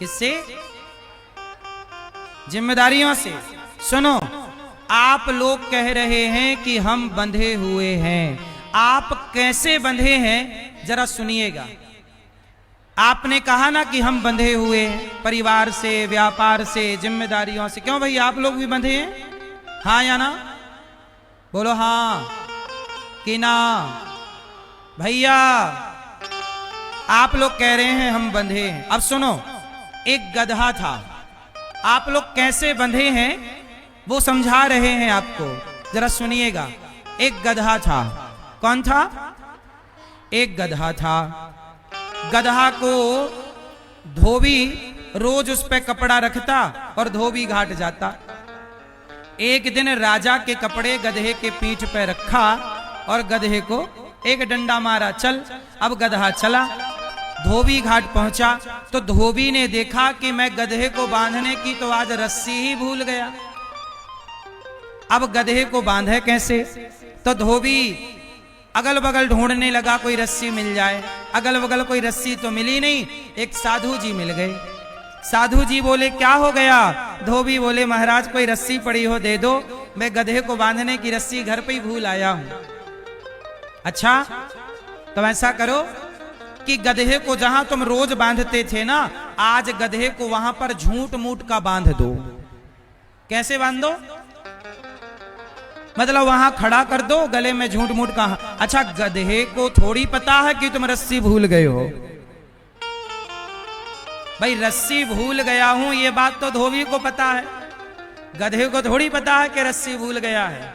किससे? जिम्मेदारियों से। सुनो, आप लोग कह रहे हैं कि हम बंधे हुए हैं। आप कैसे बंधे हैं जरा सुनिएगा। आपने कहा ना कि हम बंधे हुए हैं परिवार से, व्यापार से, जिम्मेदारियों से। क्यों भाई, आप लोग भी बंधे हैं? हाँ या ना? बोलो हाँ कि ना। भैया आप लोग कह रहे हैं हम बंधे हैं। अब सुनो, एक गधा था। आप लोग कैसे बंधे हैं वो समझा रहे हैं आपको, जरा सुनिएगा। एक गधा था। कौन था? एक गधा था। गधा को धोबी रोज उस पे कपड़ा रखता और धोबी घाट जाता। एक दिन राजा के कपड़े गधे के पीठ पे रखा और गधे को एक डंडा मारा। चल। अब गधा चला, धोबी घाट पहुंचा तो धोबी ने देखा कि मैं गधे को बांधने की तो आज रस्सी ही भूल गया। अब गधे को बांधे कैसे? तो धोबी अगल बगल ढूंढने लगा कोई रस्सी मिल जाए। अगल बगल कोई रस्सी तो मिली नहीं। एक साधु जी मिल गए। साधु जी बोले क्या हो गया? धोबी बोले महाराज कोई रस्सी पड़ी हो दे दो, मैं गधे को बांधने की रस्सी घर पे ही भूल आया हूं। अच्छा तो ऐसा करो कि गधे को जहां तुम रोज बांधते थे ना, आज गधे को वहां पर झूठ मूठ का बांध दो। कैसे बांध दो? मतलब वहां खड़ा कर दो, गले में झूठ मूठ का। अच्छा, गधे को थोड़ी पता है कि तुम रस्सी भूल गए हो। भाई रस्सी भूल गया हूं ये बात तो धोबी को पता है, गधे को थोड़ी पता है कि रस्सी भूल गया है।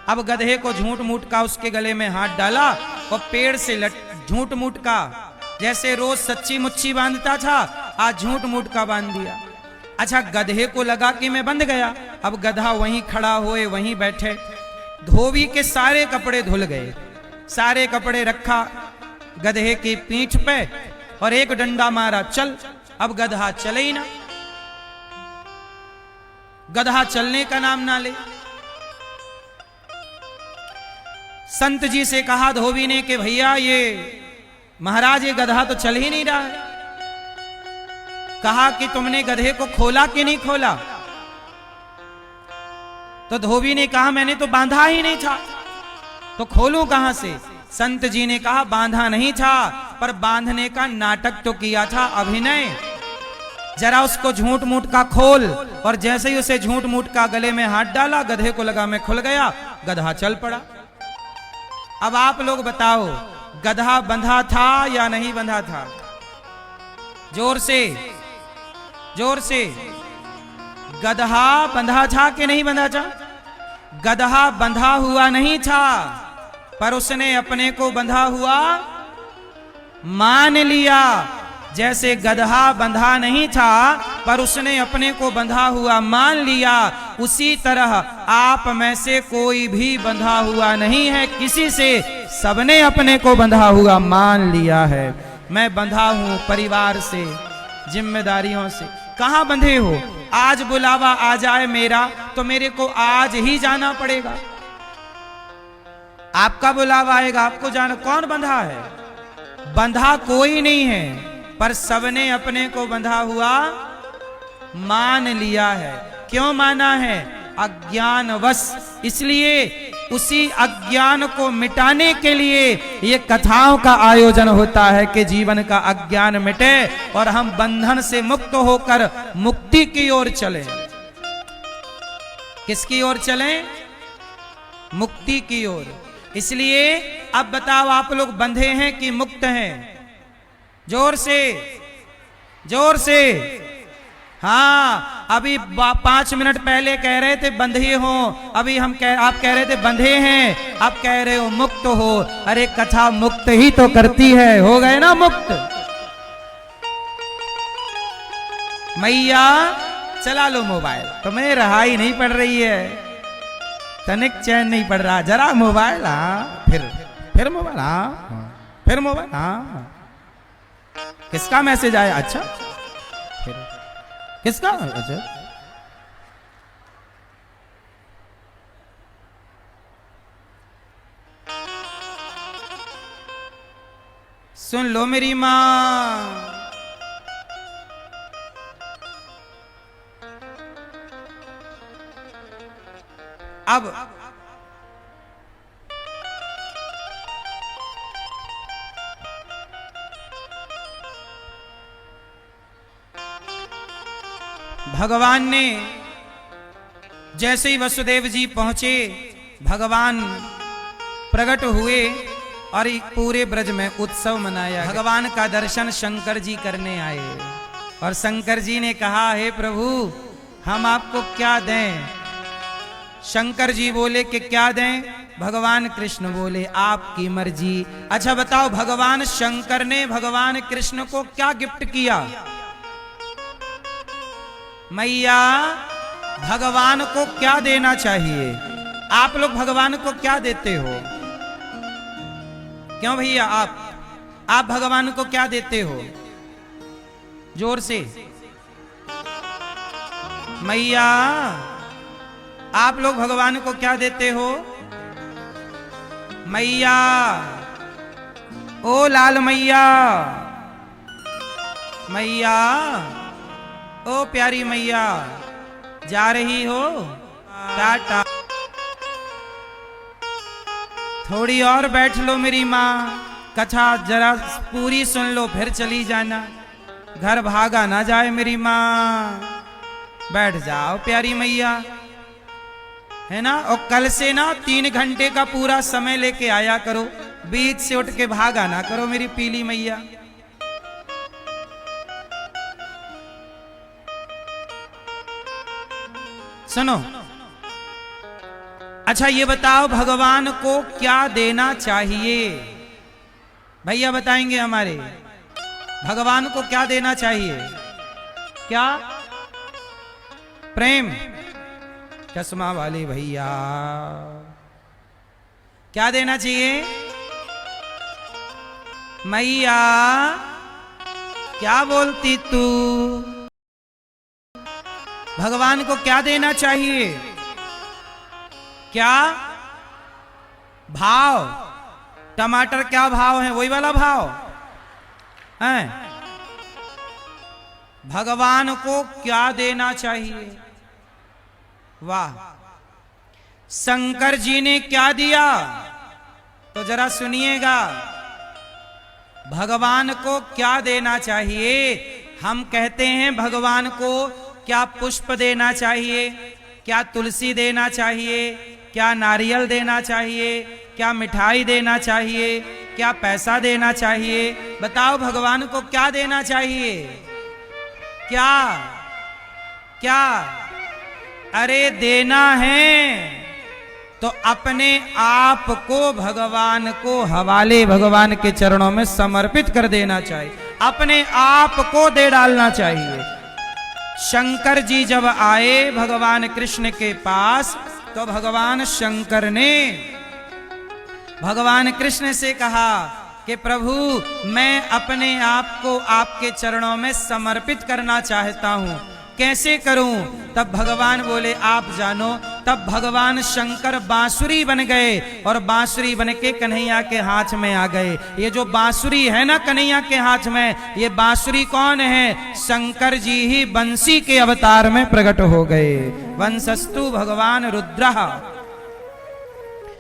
अब गधे को झूठ मूठ का उसके गले में हाथ डाला और पेड़ से झूठ मूठ का, जैसे रोज सच्ची मुच्ची बांधता था आज झूठ मूठ का बांध दिया। अच्छा, गधे को लगा कि मैं बंध गया। अब गधा वहीं खड़ा हुए वहीं बैठे। धोबी के सारे कपड़े धुल गए। सारे कपड़े रखा गधे की पीठ पे और एक डंडा मारा। चल। अब गधा चले ही ना। गधा चलने का नाम ना ले। संत जी से कहा धोबी ने कि भैया ये महाराज ये गधा तो चल ही नहीं रहा है। कहा कि तुमने गधे को खोला कि नहीं खोला? तो धोबी ने कहा मैंने तो बांधा ही नहीं था, तो खोलूं कहां से? संत जी ने कहा बांधा नहीं था, पर बांधने का नाटक तो किया था, अभिनय। जरा उसको झूठ मूठ का खोल। और जैसे ही उसे झूठ मूठ का गले में हाथ डाला, गधे को लगा मैं खुल गया, गधा चल पड़ा। अब आप लोग बताओ, गधा बंधा था या नहीं बंधा था? जोर से, जोर से। गधा बंधा था कि नहीं बंधा था? गधा बंधा हुआ नहीं था, पर उसने अपने को बंधा हुआ मान लिया। जैसे गधा बंधा नहीं था पर उसने अपने को बंधा हुआ मान लिया, उसी तरह आप में से कोई भी बंधा हुआ नहीं है किसी से, सबने अपने को बंधा हुआ मान लिया है। मैं बंधा हूं परिवार से, जिम्मेदारियों से। कहां बंधे हो? आज बुलावा आ जाए मेरा तो मेरे को आज ही जाना पड़ेगा। आपका बुलावा आएगा, आपको जाना। कौन बंधा है? बंधा कोई नहीं है, पर सबने अपने को बंधा हुआ मान लिया है। क्यों माना है? अज्ञानवश। इसलिए उसी अज्ञान को मिटाने के लिए ये कथाओं का आयोजन होता है कि जीवन का अज्ञान मिटे और हम बंधन से मुक्त होकर मुक्ति की ओर चलें। किसकी ओर चलें? मुक्ति की ओर। इसलिए अब बताओ, आप लोग बंधे हैं कि मुक्त हैं? जोर से, जोर से। हाँ, अभी 5 मिनट पहले कह रहे थे बंधे हो, अभी आप कह रहे थे बंधे हैं, आप कह रहे हो मुक्त हो। अरे कथा मुक्त ही तो करती है। हो गए ना मुक्त? मैया चला लो मोबाइल, तुम्हें रहाई नहीं पड़ रही है, तनिक चैन नहीं पड़ रहा। जरा मोबाइल, हाँ फिर मोबाइल, हाँ फिर मोबाइल, हाँ। किसका मैसेज आया? अच्छा फिर किसका? अच्छा सुन लो मेरी माँ, अब भगवान ने जैसे ही वसुदेव जी पहुंचे, भगवान प्रकट हुए और पूरे ब्रज में उत्सव मनाया। भगवान का दर्शन शंकर जी करने आए और शंकर जी ने कहा, हे प्रभु हम आपको क्या दें? शंकर जी बोले कि क्या दें? भगवान कृष्ण बोले आपकी मर्जी। अच्छा बताओ, भगवान शंकर ने भगवान कृष्ण को क्या गिफ्ट किया? मैया भगवान को क्या देना चाहिए? आप लोग भगवान को क्या देते हो? क्यों भैया, आप भगवान को क्या देते हो? जोर से। मैया आप लोग भगवान को क्या देते हो? मैया, ओ लाल मैया, मैया, ओ प्यारी मैया, जा रही हो? टाटा। थोड़ी और बैठ लो मेरी माँ, कथा जरा पूरी सुन लो फिर चली जाना, घर भागा ना जाए मेरी माँ। बैठ जाओ प्यारी मैया, है ना। और कल से ना 3 घंटे का पूरा समय लेके आया करो, बीच से उठ के भागा ना करो मेरी पीली मैया। सुनो, अच्छा ये बताओ भगवान को क्या देना चाहिए? भैया बताएंगे हमारे, भगवान को क्या देना चाहिए? क्या? प्रेम। चश्मा वाले भैया, क्या देना चाहिए? मैया क्या बोलती तू? भगवान को क्या देना चाहिए? क्या भाव? टमाटर क्या भाव है? वही वाला भाव है। भगवान को क्या देना चाहिए? वाह, शंकर जी ने क्या दिया? तो जरा सुनिएगा, भगवान को क्या देना चाहिए? हम कहते हैं भगवान को क्या पुष्प देना चाहिए, क्या तुलसी देना चाहिए, क्या नारियल देना चाहिए, क्या मिठाई देना चाहिए, क्या पैसा देना चाहिए? बताओ भगवान को क्या देना चाहिए? क्या क्या? अरे देना है तो अपने आप को भगवान को हवाले, भगवान के चरणों में समर्पित कर देना चाहिए, अपने आप को दे डालना चाहिए। शंकर जी जब आए भगवान कृष्ण के पास, तो भगवान शंकर ने भगवान कृष्ण से कहा कि प्रभु मैं अपने आप को आपके चरणों में समर्पित करना चाहता हूं, कैसे करूं? तब भगवान बोले आप जानो। तब भगवान शंकर बांसुरी बन गए और बांसुरी बन के कन्हैया के हाथ में आ गए। ये जो बांसुरी है ना कन्हैया के हाथ में, ये बांसुरी कौन है? शंकर जी ही बंसी के अवतार में प्रकट हो गए। वंशस्तु भगवान रुद्रः।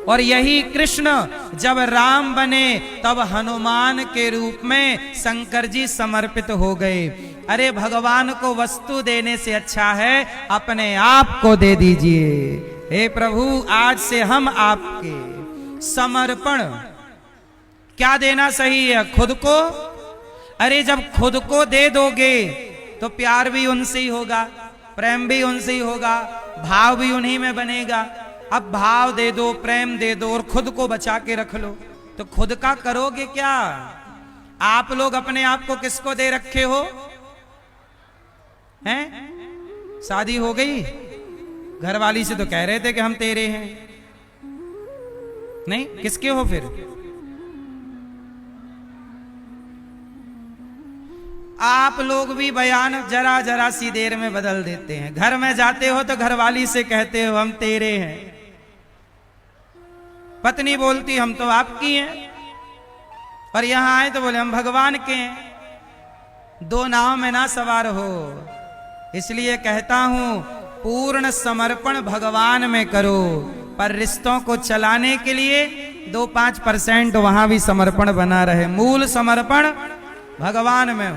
और यही कृष्ण जब राम बने तब हनुमान के रूप में शंकर जी समर्पित हो गए। अरे भगवान को वस्तु देने से अच्छा है अपने आप को दे दीजिए। हे प्रभु आज से हम आपके समर्पण। क्या देना सही है? खुद को। अरे जब खुद को दे दोगे तो प्यार भी उनसे ही होगा, प्रेम भी उनसे ही होगा, भाव भी उन्हीं में बनेगा। अब भाव दे दो, प्रेम दे दो और खुद को बचा के रख लो, तो खुद का करोगे क्या? आप लोग अपने आप को किसको दे रखे हो? हैं? शादी हो गई, घरवाली से तो कह रहे थे कि हम तेरे हैं, नहीं किसके हो फिर? आप लोग भी बयान जरा जरा सी देर में बदल देते हैं। घर में जाते हो तो घरवाली से कहते हो हम तेरे हैं, पत्नी बोलती हम तो आपकी हैं, और यहां आए तो बोले हम भगवान के हैं। दो नाव में ना सवार हो। इसलिए कहता हूं पूर्ण समर्पण भगवान में करो, पर रिश्तों को चलाने के लिए 2-5% वहां भी समर्पण बना रहे। मूल समर्पण भगवान में हो।